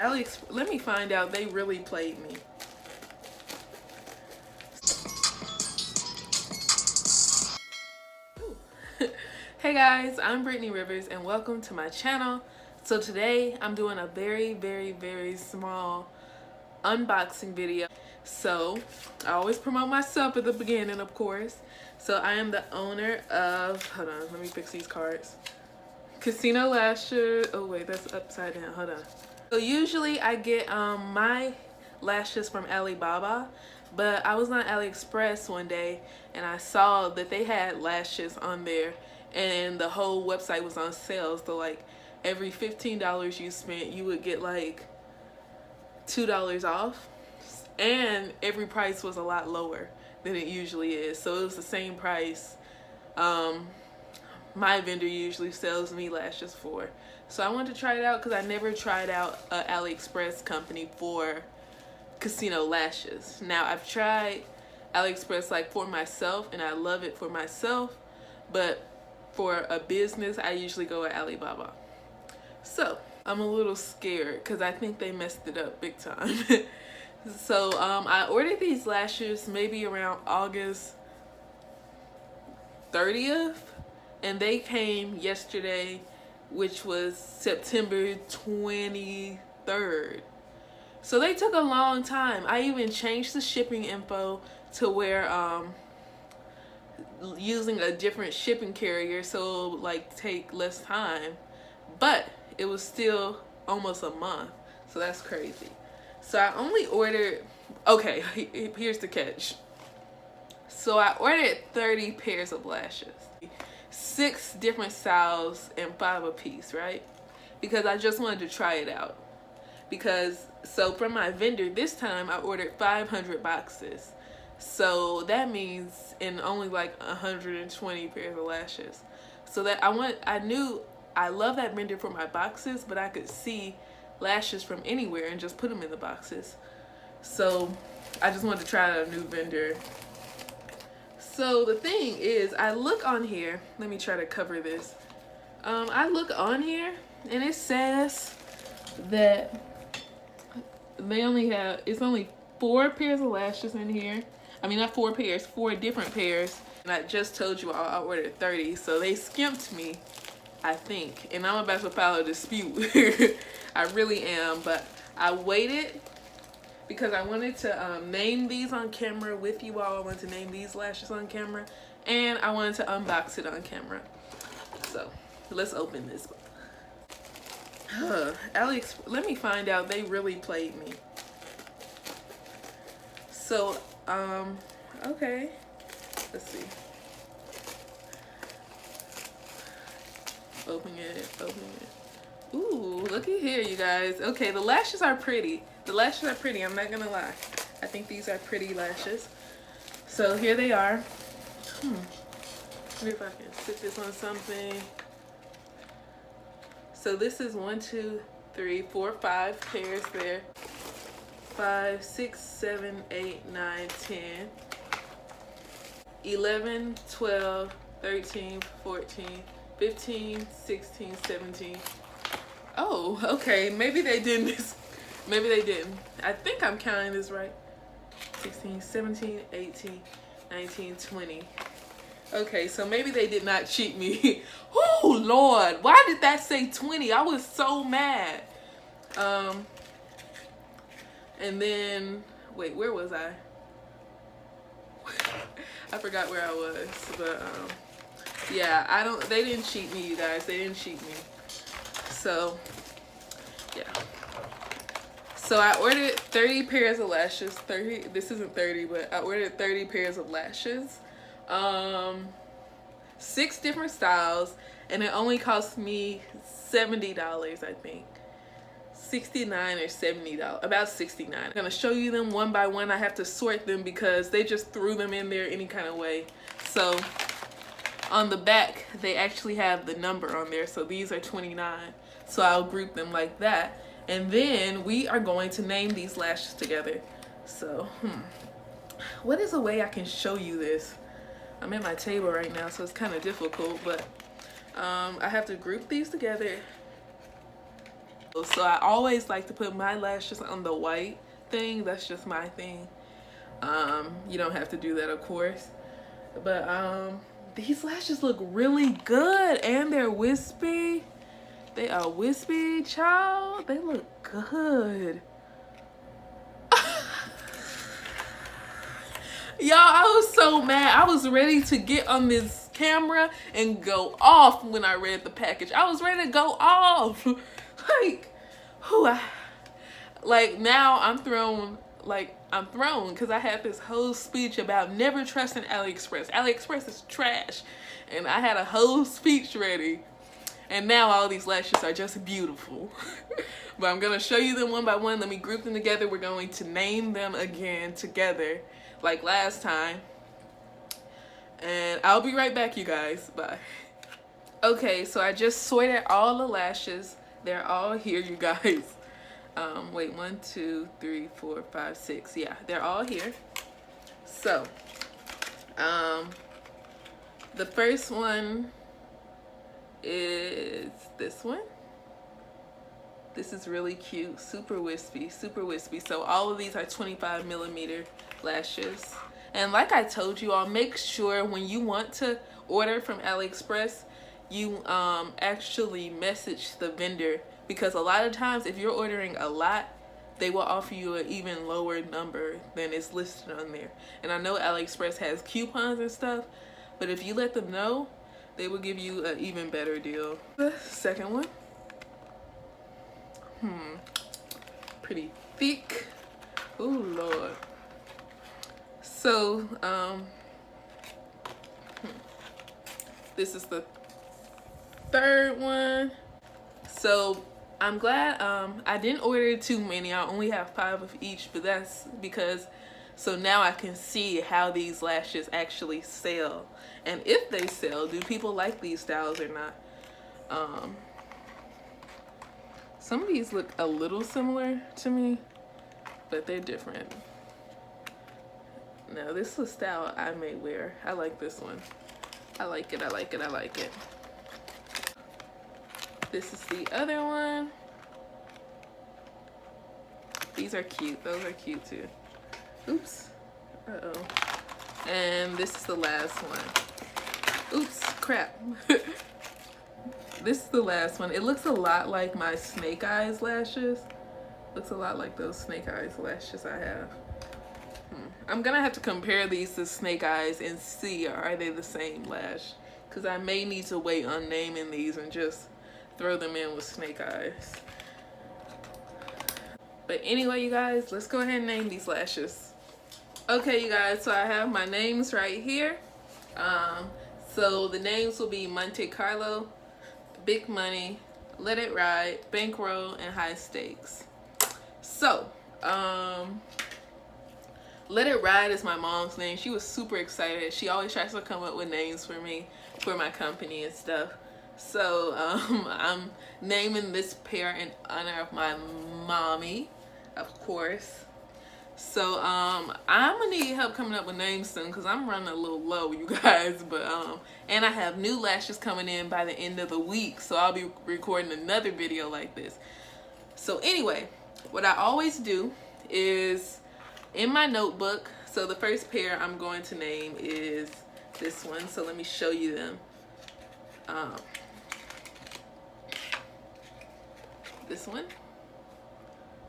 Aliexpress, let me find out they really played me. Hey guys, I'm Brittany Rivers and welcome to my channel. So today I'm doing a very small unboxing video. So I always promote myself at the beginning, of course. So I am the owner of, hold on, let me fix these cards. Casino Lashes. Oh wait, that's upside down. Hold on. So usually I get my lashes from Alibaba, but I was on Aliexpress one day and I saw that they had lashes on there and the whole website was on sale. So like every $15 you spent, you would get like $2 off, and every price was a lot lower than it usually is. So it was the same price my vendor usually sells me lashes for. So I wanted to try it out because I never tried out a AliExpress company for casino lashes. Now I've tried AliExpress like for myself and I love it for myself, but for a business I usually go with Alibaba. So I'm a little scared because I think they messed it up big time. So I ordered these lashes maybe around August 30th, and they came yesterday, which was September 23rd. So they took a long time. I even changed the shipping info to where using a different shipping carrier, so it would like take less time, but it was still almost a month. So that's crazy. So I only ordered, okay, here's the catch. So I ordered 30 pairs of lashes, 6 different styles and 5 a piece, right? Because I just wanted to try it out. Because, so from my vendor, this time I ordered 500 boxes. So that means in only like 120 pairs of lashes. So that I knew I love that vendor for my boxes, but I could see lashes from anywhere and just put them in the boxes. So I just wanted to try out a new vendor. So the thing is, I look on here, let me try to cover this. I look on here and it says that they only have, it's only 4 pairs of lashes in here. I mean, not 4 pairs, 4 different pairs. And I just told you I ordered 30, so they skimped me, I think. And I'm about to file a dispute. I really am, but I waited because I wanted to name these on camera with you all. I wanted to name these lashes on camera, and I wanted to unbox it on camera. So let's open this. Alex, let me find out they really played me. So okay, let's see. Open it. Ooh, looky here, you guys. Okay, the lashes are pretty. The lashes are pretty, I'm not gonna lie. I think these are pretty lashes. So here they are. See if I can sit this on something. So this is 1, 2, 3, 4, 5 pairs there. 5, 6, 7, 8, 9, 10, 11, 12, 13, 14, 15, 16, 17. Oh, okay. Maybe they didn't. Maybe they didn't. I think I'm counting this right. 16, 17, 18, 19, 20. Okay, so maybe they did not cheat me. Oh, Lord. Why did that say 20? I was so mad. And then, wait, where was I? I forgot where I was. But, yeah, they didn't cheat me, you guys. They didn't cheat me. So, yeah. So I ordered 30 pairs of lashes. 30, this isn't 30, but I ordered 30 pairs of lashes. 6 different styles, and it only cost me $70, I think. $69 or $70, about $69. I'm gonna show you them one by one. I have to sort them because they just threw them in there any kind of way. So on the back, they actually have the number on there. So these are 29. So I'll group them like that. And then we are going to name these lashes together. So, what is a way I can show you this? I'm at my table right now, so it's kind of difficult, but I have to group these together. So I always like to put my lashes on the white thing. That's just my thing. You don't have to do that, of course. But these lashes look really good, and they're wispy. They are wispy, child. They look good. Y'all, I was so mad. I was ready to get on this camera and go off when I read the package. I was ready to go off. Like, now I'm thrown. Like, I'm thrown because I had this whole speech about never trusting Aliexpress. Aliexpress is trash. And I had a whole speech ready. And now all these lashes are just beautiful. But I'm going to show you them one by one. Let me group them together. We're going to name them again together like last time. And I'll be right back, you guys. Bye. Okay, so I just sorted all the lashes. They're all here, you guys. Wait, 1, 2, 3, 4, 5, 6. Yeah, they're all here. So, the first one is this one. This is really cute, super wispy, super wispy. So all of these are 25mm lashes. And like I told you all, make sure when you want to order from AliExpress, you actually message the vendor, because a lot of times if you're ordering a lot, they will offer you an even lower number than is listed on there. And I know AliExpress has coupons and stuff, but if you let them know, they will give you an even better deal. The second one, pretty thick. Oh Lord. So this is the third one. So I'm glad I didn't order too many. I only have 5 of each, but that's because so now I can see how these lashes actually sell, and if they sell, do people like these styles or not. Some of these look a little similar to me, but they're different. Now this is a style I may wear. I like this one. I like it, I like it, I like it. This is the other one. These are cute. Those are cute too. Oops. Uh-oh. And this is the last one. Oops, crap. This is the last one. It looks a lot like my snake eyes lashes. Looks a lot like those snake eyes lashes I have. I'm gonna have to compare these to snake eyes and see, are they the same lash? Because I may need to wait on naming these and just throw them in with snake eyes. But anyway, you guys, let's go ahead and name these lashes. Okay, you guys, so I have my names right here. So the names will be Monte Carlo, Big Money, Let It Ride, Bankroll, and High Stakes. So, Let It Ride is my mom's name. She was super excited. She always tries to come up with names for me, for my company and stuff. So I'm naming this pair in honor of my mommy, of course. So I'm gonna need help coming up with names soon, because I'm running a little low, you guys. But and I have new lashes coming in by the end of the week, so I'll be recording another video like this. So anyway, what I always do is in my notebook, so the first pair I'm going to name is this one. So let me show you them. This one.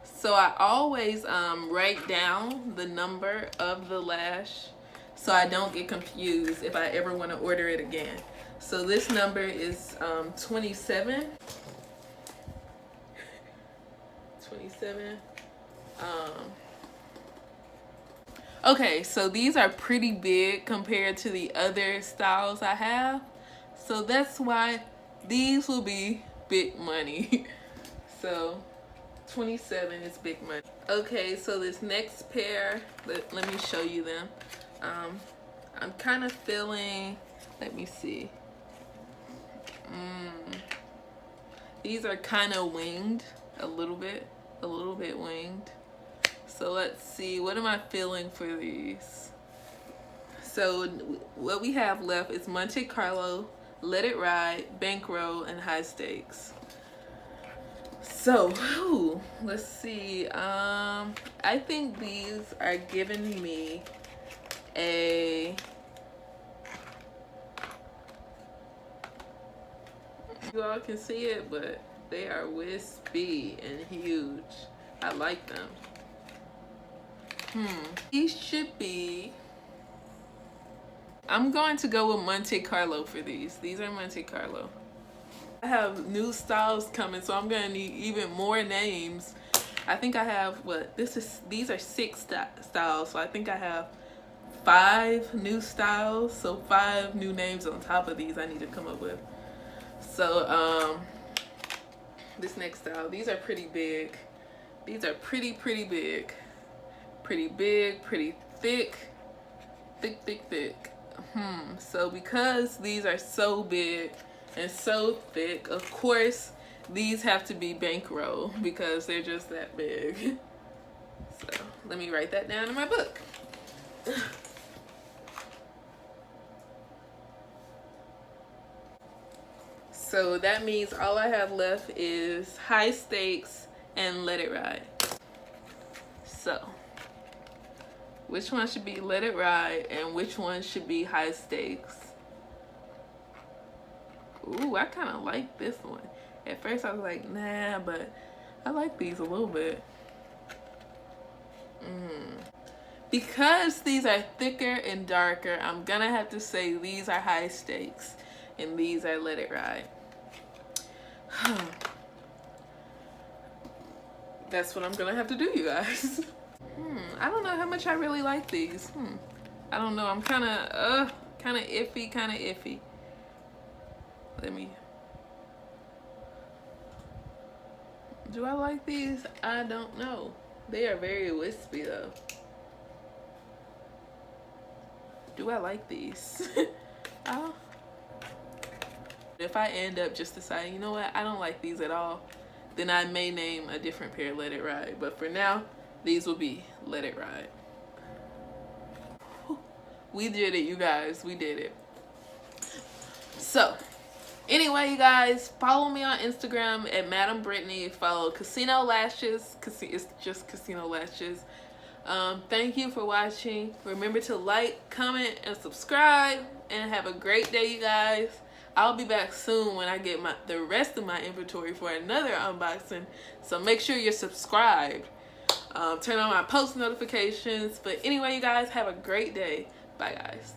So I always write down the number of the lash so I don't get confused if I ever want to order it again. So this number is 27. 27. Okay, so these are pretty big compared to the other styles I have. So that's why these will be big money. So 27 is big money. Okay, so this next pair, let me show you them. I'm kind of feeling, let me see. These are kind of winged a little bit winged. So let's see, what am I feeling for these? So what we have left is Monte Carlo, Let It Ride, Bankroll, and High Stakes. So, let's see. I think these are giving me a. You all can see it, but they are wispy and huge. I like them. These should be. I'm going to go with Monte Carlo for these. These are Monte Carlo. I have new styles coming, so I'm gonna need even more names. I think I have these are 6 styles, so I think I have 5 new styles, so 5 new names on top of these I need to come up with. So this next style, these are pretty big. These are pretty big. Pretty big, pretty thick. Thick. So because these are so big and so thick, of course these have to be bankroll because they're just that big. So let me write that down in my book. So that means all I have left is high stakes and let it ride. So which one should be let it ride and which one should be high stakes? Ooh, I kind of like this one. At first I was like, nah, but I like these a little bit. Because these are thicker and darker, I'm gonna have to say these are high stakes and these are let it ride. That's what I'm gonna have to do, you guys. I don't know how much I really like these. I don't know. I'm kind of iffy. Do I like these? I don't know. They are very wispy though. Do I like these? If I end up just deciding, you know what, I don't like these at all, then I may name a different pair Let It Ride. But for now, these will be Let It Ride. We did it, you guys. We did it. So, anyway, you guys, follow me on Instagram at Madam Brittany. Follow Casino Lashes. It's just Casino Lashes. Thank you for watching. Remember to like, comment, and subscribe. And have a great day, you guys. I'll be back soon when I get the rest of my inventory for another unboxing. So make sure you're subscribed. Turn on my post notifications. But anyway, you guys, have a great day. Bye, guys.